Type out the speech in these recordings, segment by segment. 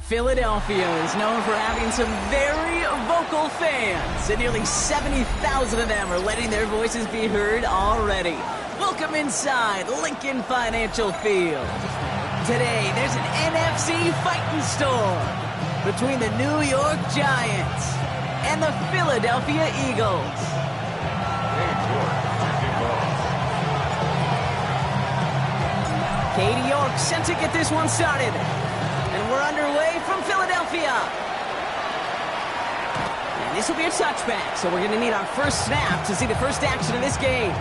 Philadelphia is known for having some very vocal fans, and nearly 70,000 of them are letting their voices be heard already. Welcome inside Lincoln Financial Field. Today, there's an NFC fighting storm between the New York Giants and the Philadelphia Eagles. Katie York sent to get this one started. And we're underway from Philadelphia. And this will be a touchback, so we're going to need our first snap to see the first action of this game.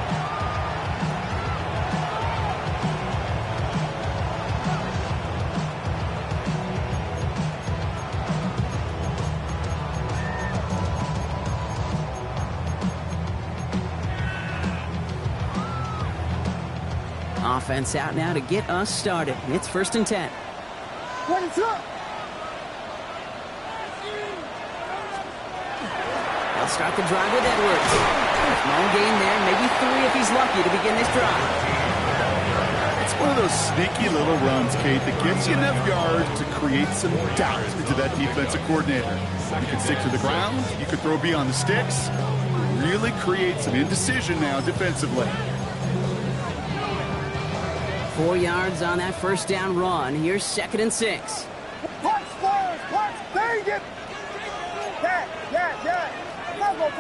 Offense out now to get us started. It's 1st and 10. What is up? They'll start the drive with Edwards. Long gain there, maybe 3 if he's lucky to begin this drive. It's one of those sneaky little runs, Kate, that gets you enough yards to create some doubt into that defensive coordinator. You can stick to the ground, you can throw beyond the sticks, really create some indecision now defensively. 4 yards on that first down run. Here's 2nd and 6. Punch, Spurs! Punch! Dang it! Yeah! Bravo!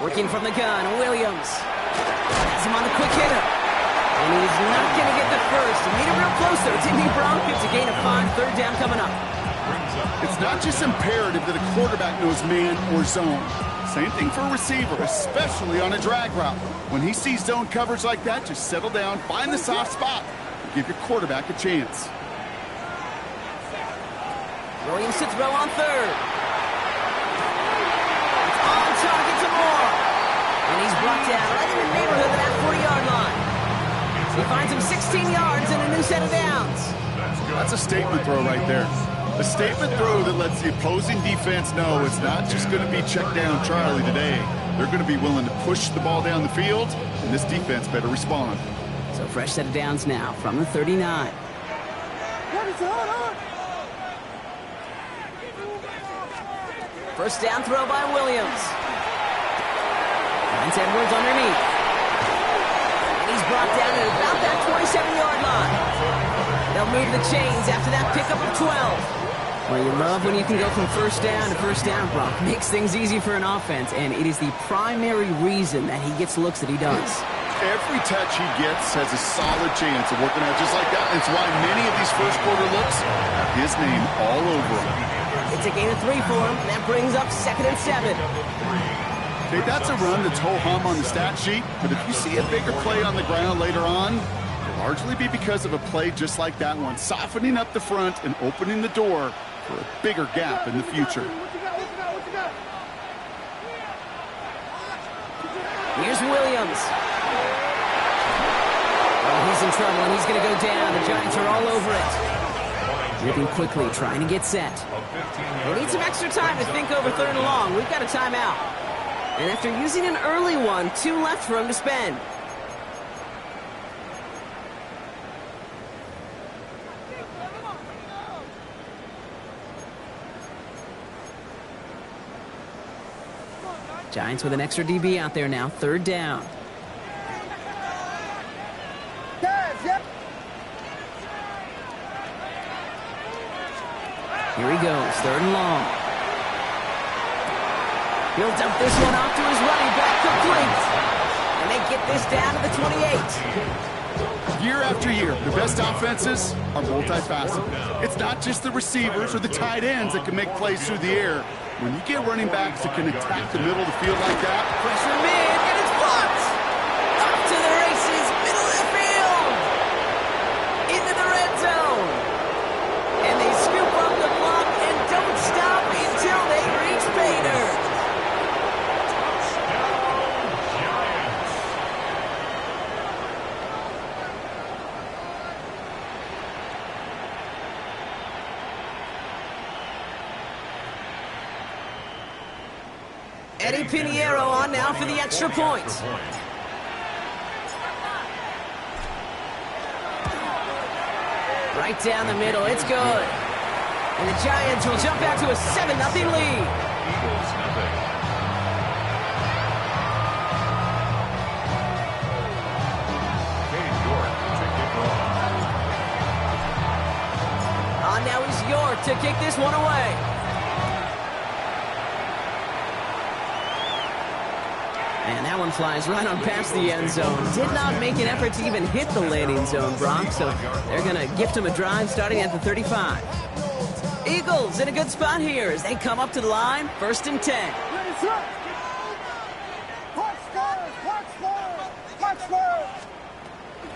Working from the gun, Williams. Has him on the quick hitter. And he's not going to get the first. He made it real close, though. Timmy Brown gets a gain of 5. 3rd down coming up. It's not just imperative that a quarterback knows man or zone. Same thing for a receiver, especially on a drag route. When he sees zone coverage like that, just settle down, find the soft spot, and give your quarterback a chance. Williams to throw on 3rd. It's on target to Moore. And he's brought down right in the neighborhood of that 40-yard line. He finds him 16 yards and a new set of downs. That's a statement throw right there. A statement throw that lets the opposing defense know it's not just going to be check down Charlie today. They're going to be willing to push the ball down the field, and this defense better respond. So fresh set of downs now from the 39. First down throw by Williams. Finds Edwards underneath. And he's brought down at about that 27-yard line. They'll move the chains after that pickup of 12. Well, you love when you can go from first down to first down, Brock. Makes things easy for an offense, and it is the primary reason that he gets looks that he does. Every touch he gets has a solid chance of working out just like that. It's why many of these first quarter looks have his name all over them. It's a gain of 3 for him. That brings up 2nd and 7. Okay, that's a run that's ho-hum on the stat sheet, but if you see a bigger play on the ground later on, it'll largely be because of a play just like that one, softening up the front and opening the door for a bigger gap in the future. Here's Williams. Oh, he's in trouble, and he's going to go down. The Giants are all over it. Moving quickly, trying to get set. They need some extra time to think over 3rd and long. We've got a timeout. And after using an early one, 2 left for him to spend. Giants with an extra DB out there now. 3rd down. Here he goes. 3rd and long. He'll dump this one off to his running back, complete. And they get this down to the 28. Year after year, the best offenses are multifaceted. It's not just the receivers or the tight ends that can make plays through the air. When you get running backs that can attack the middle of the field like that, pressure mid, and it's blocked. Off to the races, middle of the field. Into the red zone. And they scoop up the block and don't stop until they reach Bader. Eddie Pinheiro on now for the extra point. right down the middle. It's good. And the Giants will jump out to a 7-0 lead. Eagles nothing. Cade York to kick off. Now is York to kick this one away. And that one flies right on past the end zone. Did not make an effort to even hit the landing zone, Brock, so they're going to gift him a drive starting at the 35. Eagles in a good spot here as they come up to the line, 1st and 10.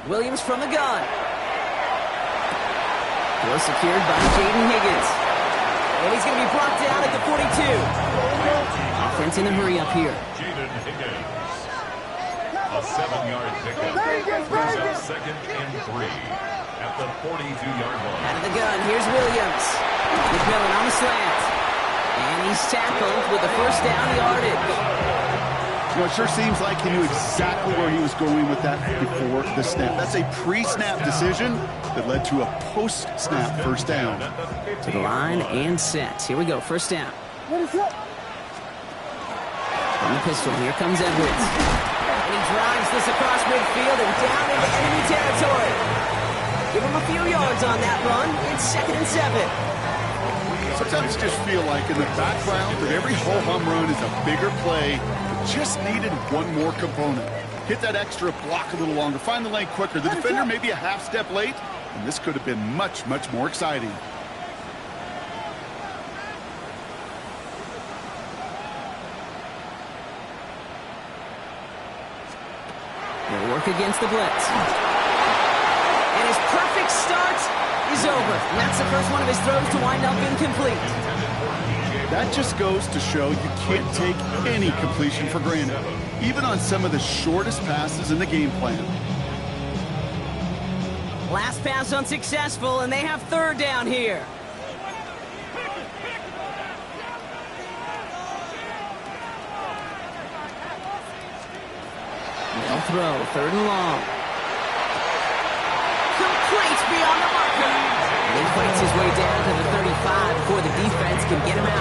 Williams from the gun. Well secured by Jaden Higgins. And he's going to be brought down at the 42. Offense in a hurry up here. Jaden Higgins. A 7-yard pickup. Brings up 2nd and 3 at the 42-yard line. Out of the gun, here's Williams. McMillan on the slant. And he's tackled with the 1st down yardage. You know, it sure seems like he knew exactly where he was going with that before the snap. That's a pre-snap decision that led to a post-snap 1st down. To the line and set. Here we go, 1st down. On the pistol, here comes Edwards. And he drives this across midfield and down into enemy territory. Give him a few yards on that run. It's 2nd and 7. Sometimes just feel like in the background that every ho-hum run is a bigger play. Just needed one more component. Hit that extra block a little longer. Find the lane quicker. The defender may be a half step late, and this could have been much, much more exciting. They'll work against the blitz. And his perfect start is over. And that's the first one of his throws to wind up incomplete. That just goes to show you can't take any completion for granted, even on some of the shortest passes in the game plan. Last pass unsuccessful, and they have 3rd down here. They'll throw, 3rd and long. Complete beyond the marker. And he fights his way down to the 35 before the defense can get him out.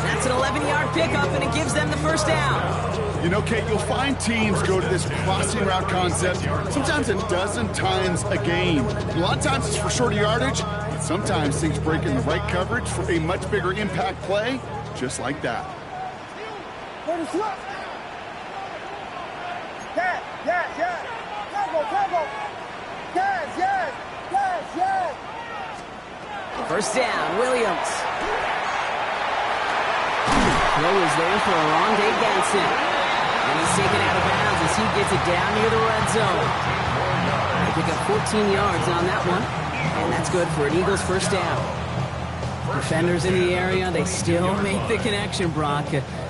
That's an 11-yard pickup, and it gives them the 1st down. You know, Kate, you'll find teams go to this crossing route concept sometimes a dozen times a game. A lot of times it's for shorter yardage, but sometimes things break in the right coverage for a much bigger impact play, just like that. First down, Williams. Throw is there for Oronde Gadsden. And he's taken out of bounds as he gets it down near the red zone. They pick up 14 yards on that one. And that's good for an Eagles 1st down. Defenders in the area, they still make the connection, Brock.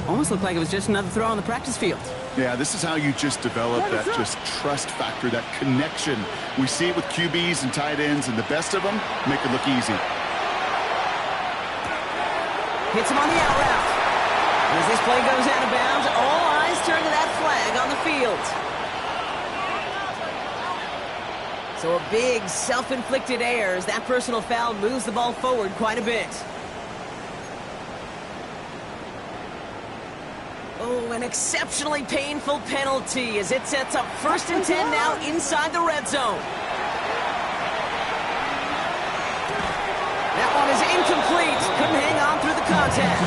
Almost looked like it was just another throw on the practice field. Yeah, this is how you just develop that just trust factor, that connection. We see it with QBs and tight ends, and the best of them make it look easy. Hits him on the out route. As this play goes out of bounds, all eyes turn to that flag on the field. So a big self-inflicted error as that personal foul moves the ball forward quite a bit. Oh, an exceptionally painful penalty as it sets up 1st and 10 now inside the red zone. That one is incomplete. Couldn't hang on through the contact.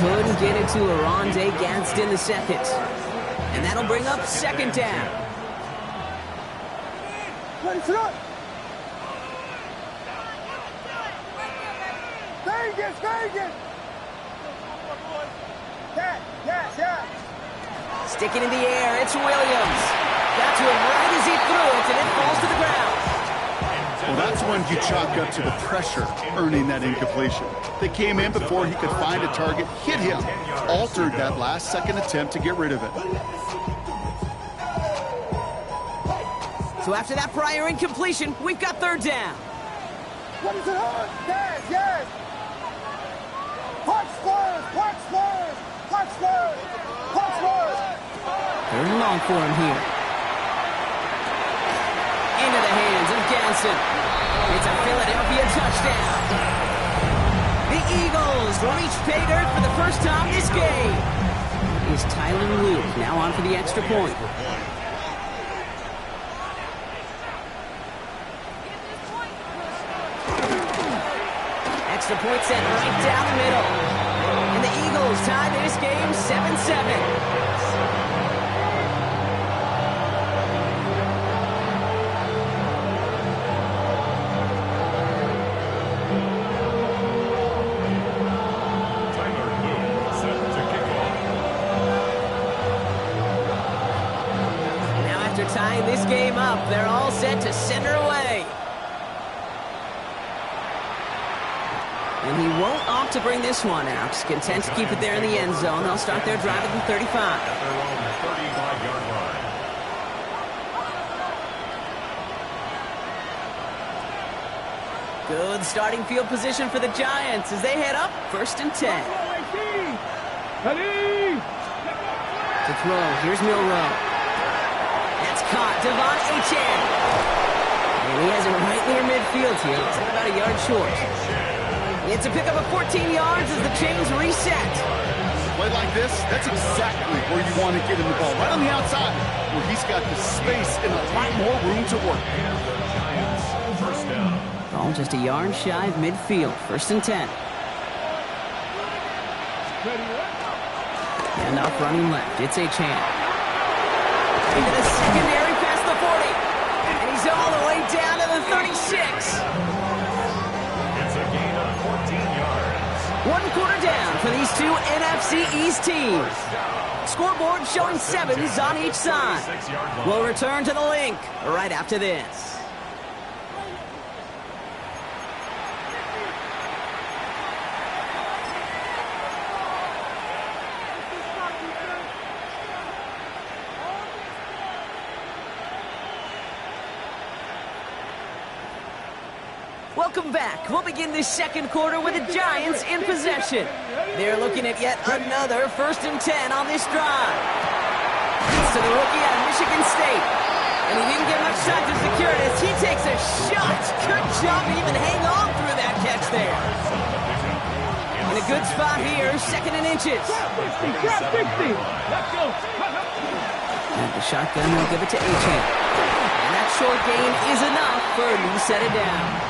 Couldn't get it to Oronde Gadsden the 2nd. And that'll bring up 2nd down. Vegas! Sticking in the air, it's Williams. Got to him right as he threw it, and it falls to the ground. Well, that's when you chalk up to the pressure earning that incompletion. They came in before he could find a target, hit him, altered that last-second attempt to get rid of it. So after that prior incompletion, we've got 3rd down. What is it on? Yes! Punch first! 3rd and long for him here. Into the hands of Gadsden. Johnson. It's a Philadelphia touchdown. The Eagles reach pay dirt for the first time this game. Is Tyler Luke now on for the extra point. Extra point set right down the middle. And the Eagles tie this game 7-7. Tying this game up, they're all set to center away. And he won't opt to bring this one out. Content to keep it there in the end zone. They'll start their drive at the 35. At their own 35-yard line. Good starting field position for the Giants as they head up 1st and 10. To throw, here's Milroe. Caught, Devon Achane. And he has it right near midfield here. Looks like about a yard short. It's a pickup of 14 yards as the chains reset. Play like this, that's exactly where you want to get him the ball. Right on the outside, where he's got the space and a lot more room to work. And the Giants, first down. Ball just a yard shy of midfield. 1st and 10. And off running left, it's Achane. Into the secondary past the 40. And he's all the way down to the 36. It's a gain of 14 yards. 1 quarter down for these two NFC East teams. Scoreboard showing 7s on each side. We'll return to the link right after this. Welcome back. We'll begin this second quarter with the Giants in possession. They're looking at yet another 1st and 10 on this drive. It's to the rookie out of Michigan State. And he didn't get much time to secure it as he takes a shot. Good job to even hang on through that catch there. In a good spot here, 2nd and inches. Grab 60. Let's go. And the shotgun will give it to Achane. And that short gain is enough for a new set it down.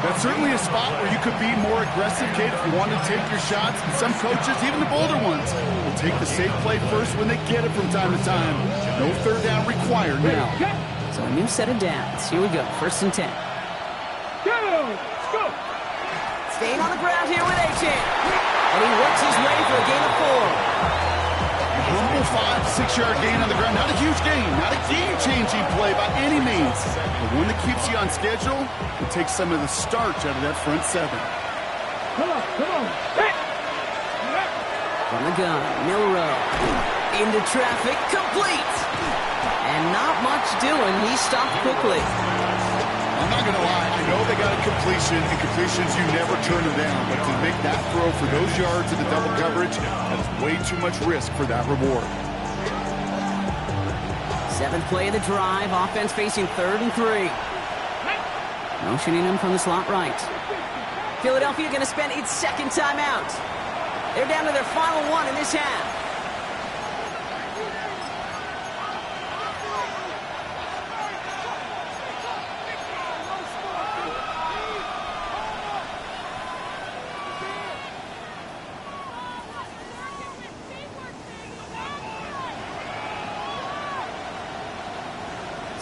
That's certainly a spot where you could be more aggressive, Kate, if you want to take your shots. And some coaches, even the bolder ones, will take the safe play first when they get it from time to time. No 3rd down required now. So a new set of downs. Here we go. 1st and 10. Go. Staying on the ground here with Achane. And he works his way for a gain of 4. Humble 5-6-yard gain on the ground. Not a huge gain, not a game-changing play by any means. But one that keeps you on schedule and takes some of the starch out of that front 7. Come on. Hey. From the gun, Milroe. Into traffic, complete. And not much doing. He stopped quickly. I'm not going to lie. I know they got a completion, and completions, you never turn them down. But to make that throw for those yards in the double coverage, that is way too much risk for that reward. 7th play of the drive. Offense facing 3rd and 3. Motioning him from the slot right. Philadelphia going to spend its 2nd timeout. They're down to their final one in this half.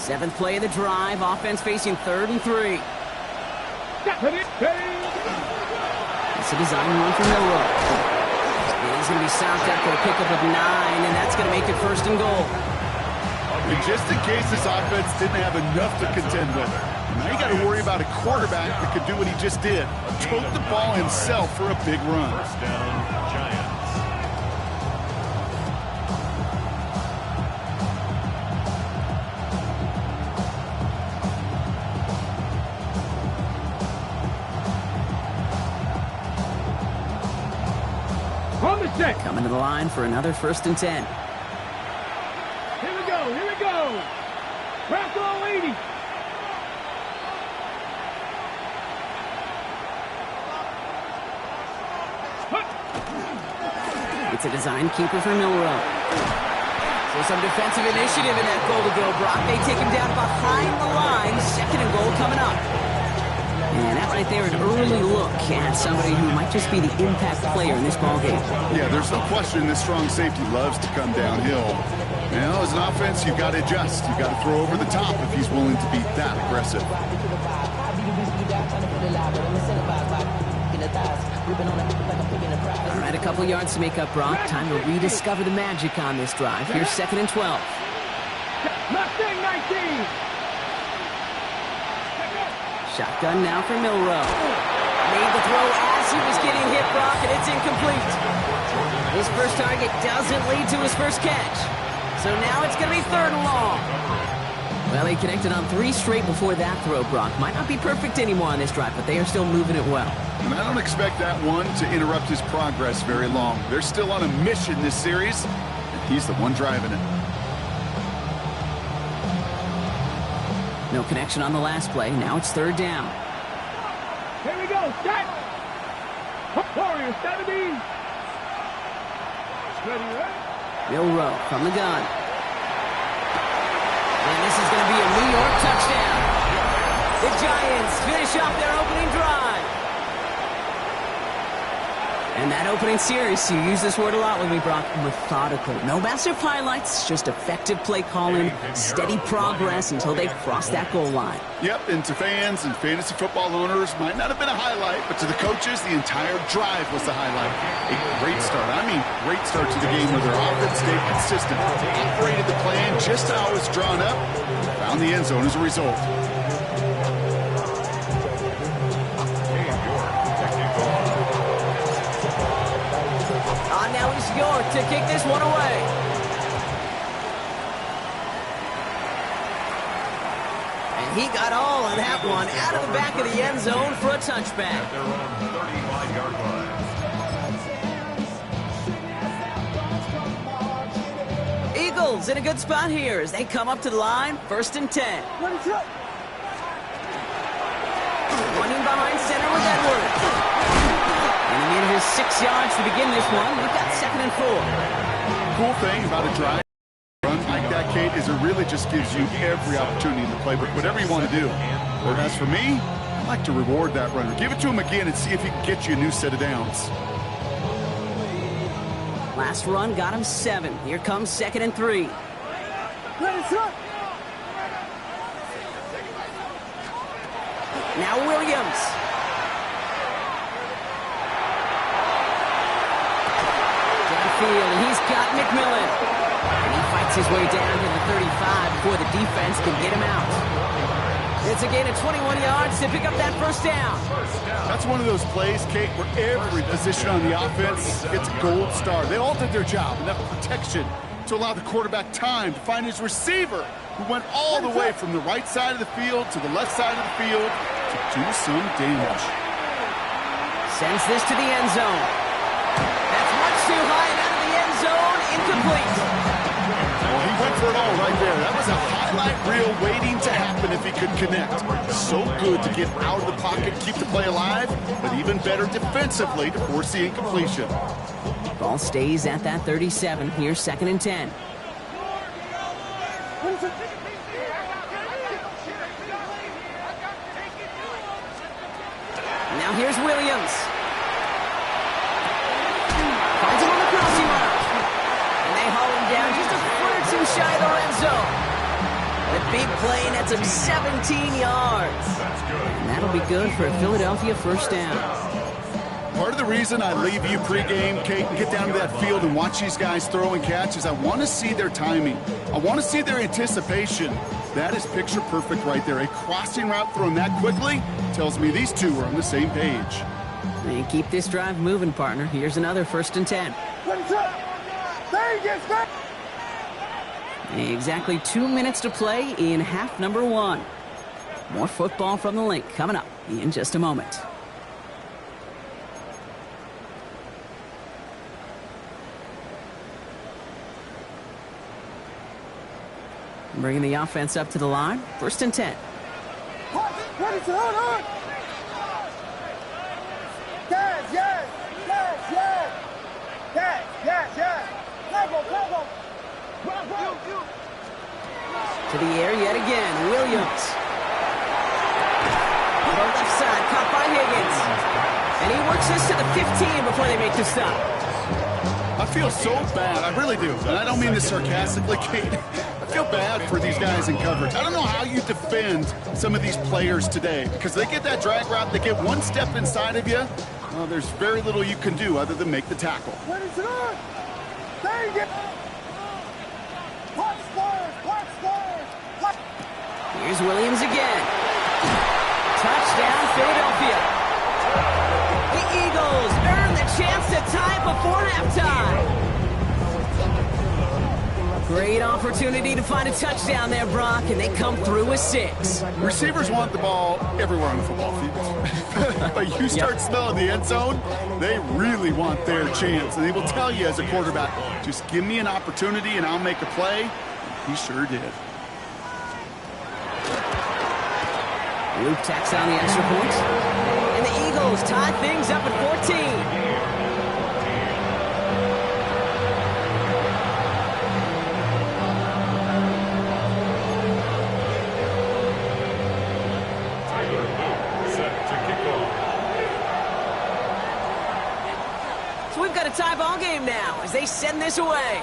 Seventh play of the drive. Offense facing 3rd and 3. It's a design run for Milroe. And he's going to be socked up for a pickup of 9, and that's going to make it 1st and goal. And just in case this offense didn't have enough to contend with, now you got to worry about a quarterback that could do what he just did. Took the ball himself for a big run. First down, Giants. Coming to the line for another 1st and 10. Here we go. Crack all 80. It's a design keeper for Milroe. So some defensive initiative in that goal to go, Brock. They take him down behind the line. Second and goal coming up. And that right there, an early look at somebody who might just be the impact player in this ballgame. Yeah, there's no question this strong safety loves to come downhill. Now, as an offense, you've got to adjust. You've got to throw over the top if he's willing to be that aggressive. All right, a couple yards to make up, Brock. Time to rediscover the magic on this drive. Here's 2nd and 12. Mustang 19. Shotgun now for Milroe. Made the throw as he was getting hit, Brock, and it's incomplete. His first target doesn't lead to his first catch. So now it's going to be 3rd and long. Well, he connected on 3 straight before that throw, Brock. Might not be perfect anymore on this drive, but they are still moving it well. And I don't expect that one to interrupt his progress very long. They're still on a mission this series, and he's the one driving it. No connection on the last play. Now it's 3rd down. Here we go. Set. Warrior 70. Ready, right? Milroe from the gun. And this is going to be a New York touchdown. The Giants finish off their opening drive. And that opening series, you use this word a lot with me, Brock, methodical. No massive highlights, just effective play calling, steady progress until they cross that goal line. Yep, and to fans and fantasy football owners, might not have been a highlight, but to the coaches, the entire drive was the highlight. A great start. I mean, great start to the game where their offense stayed consistent, operated the plan just how it was drawn up, and found the end zone as a result. Now it's York to kick this one away. And he got all of that one out of the back of the end zone for a touchback. At their own 35-yard line. Eagles in a good spot here as they come up to the line, 1st and 10. Running behind center with Edwards. And he needed his 6 yards to begin this one. We've got 2nd and 4. Cool thing about a drive run like that, Kate, is it really just gives you every opportunity in the playbook, whatever you want to do. But as for me, I like to reward that runner. Give it to him again and see if he can get you a new set of downs. Last run got him 7. Here comes 2nd and 3. Now Williams. And he's got McMillan. And he fights his way down to the 35 before the defense can get him out. It's a gain of 21 yards to pick up that 1st down. That's one of those plays, Kate, where every position on the offense gets a gold star. They all did their job, enough protection to allow the quarterback time to find his receiver, who went all the way from the right side of the field to the left side of the field to do some damage. Sends this to the end zone. That's much too high and out of the end zone. Incomplete. Well, he went for it all right there. That was a highlight reel waiting to happen if he could connect. So good to get out of the pocket, keep the play alive, but even better defensively to force the incompletion. Ball stays at that 37. Here's 2nd and 10. Now here's Williams. Finds him on the crossing route. And they haul him down just a foot or two shy of the red zone. The big play nets him 17 yards. And that'll be good for a Philadelphia 1st down. Part of the reason I leave you pregame, Kate, and get down to that field and watch these guys throw and catch is I want to see their timing. I want to see their anticipation. That is picture perfect right there. A crossing route thrown that quickly tells me these two are on the same page. And keep this drive moving, partner. Here's another 1st and 10. Exactly 2 minutes to play in half number 1. More football from the Link coming up in just a moment. Bringing the offense up to the line. 1st and 10. Yes. To the air yet again, Williams. On the left side, caught by Higgins. And he works this to the 15 before they make the stop. I feel so bad. I really do. And I don't mean this sarcastically, Kate. I feel bad for these guys in coverage. I don't know how you defend some of these players today because they get that drag route, they get one step inside of you. Well, there's very little you can do other than make the tackle. Here's Williams again. Touchdown, Philadelphia. The Eagles earn the chance to tie it before halftime. Great opportunity to find a touchdown there, Brock, and they come through with 6. Receivers want the ball everywhere on the football field. But you start smelling the end zone, they really want their chance. And they will tell you as a quarterback, just give me an opportunity and I'll make a play. He sure did. Luke tacks on the extra point. And the Eagles tie things up at 14. So we've got a tie ball game now as they send this away.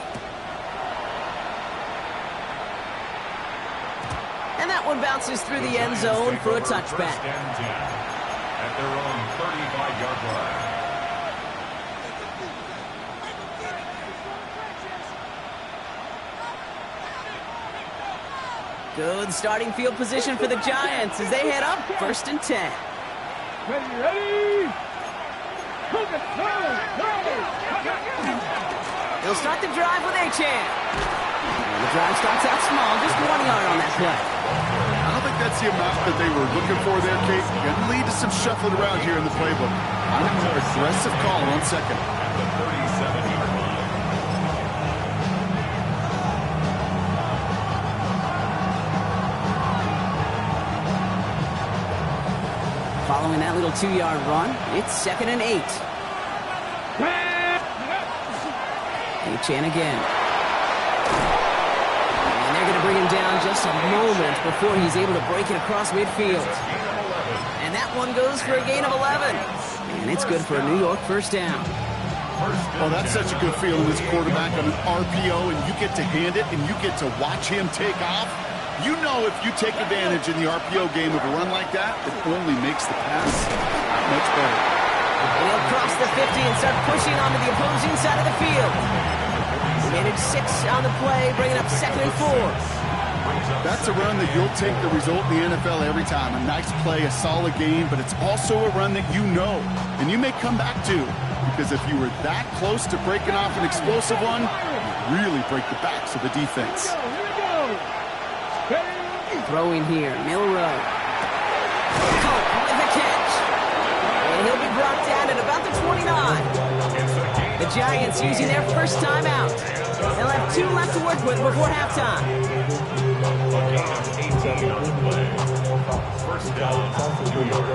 And that one bounces through the end zone for a touchback. First and 10 at their own 35-yard line. Good starting field position for the Giants as they head up 1st and 10. Ready? They'll start the drive with Achane. The drive starts out small, just 1 yard on that play. I don't think that's the amount that they were looking for there, Kate. Going to lead to some shuffling around here in the playbook. I'm a more aggressive call on second. At the 37-yard line. Following that little 2-yard run, it's 2nd and 8. Achane again. And they're going to bring him down just a moment before he's able to break it across midfield. And that one goes for a gain of 11. And it's good for a New York first down. Well, that's such a good feeling as quarterback on an RPO, and you get to hand it, and you get to watch him take off. You know if you take advantage in the RPO game of a run like that, it only makes the pass that much better. And he'll cross the 50 and start pushing onto the opposing side of the field. He made it 6 on the play, bringing up 2nd and 4. That's a run that you'll take the result in the NFL every time. A nice play, a solid game, but it's also a run that you know, and you may come back to, because if you were that close to breaking off an explosive one, you really break the backs of the defense. Throwing here, Milroe. Colt with the catch. And he'll be brought down at about the 29. The Giants using their first timeout. They'll have 2 left to work with before halftime. A gain of 18 on the play. First down, New York.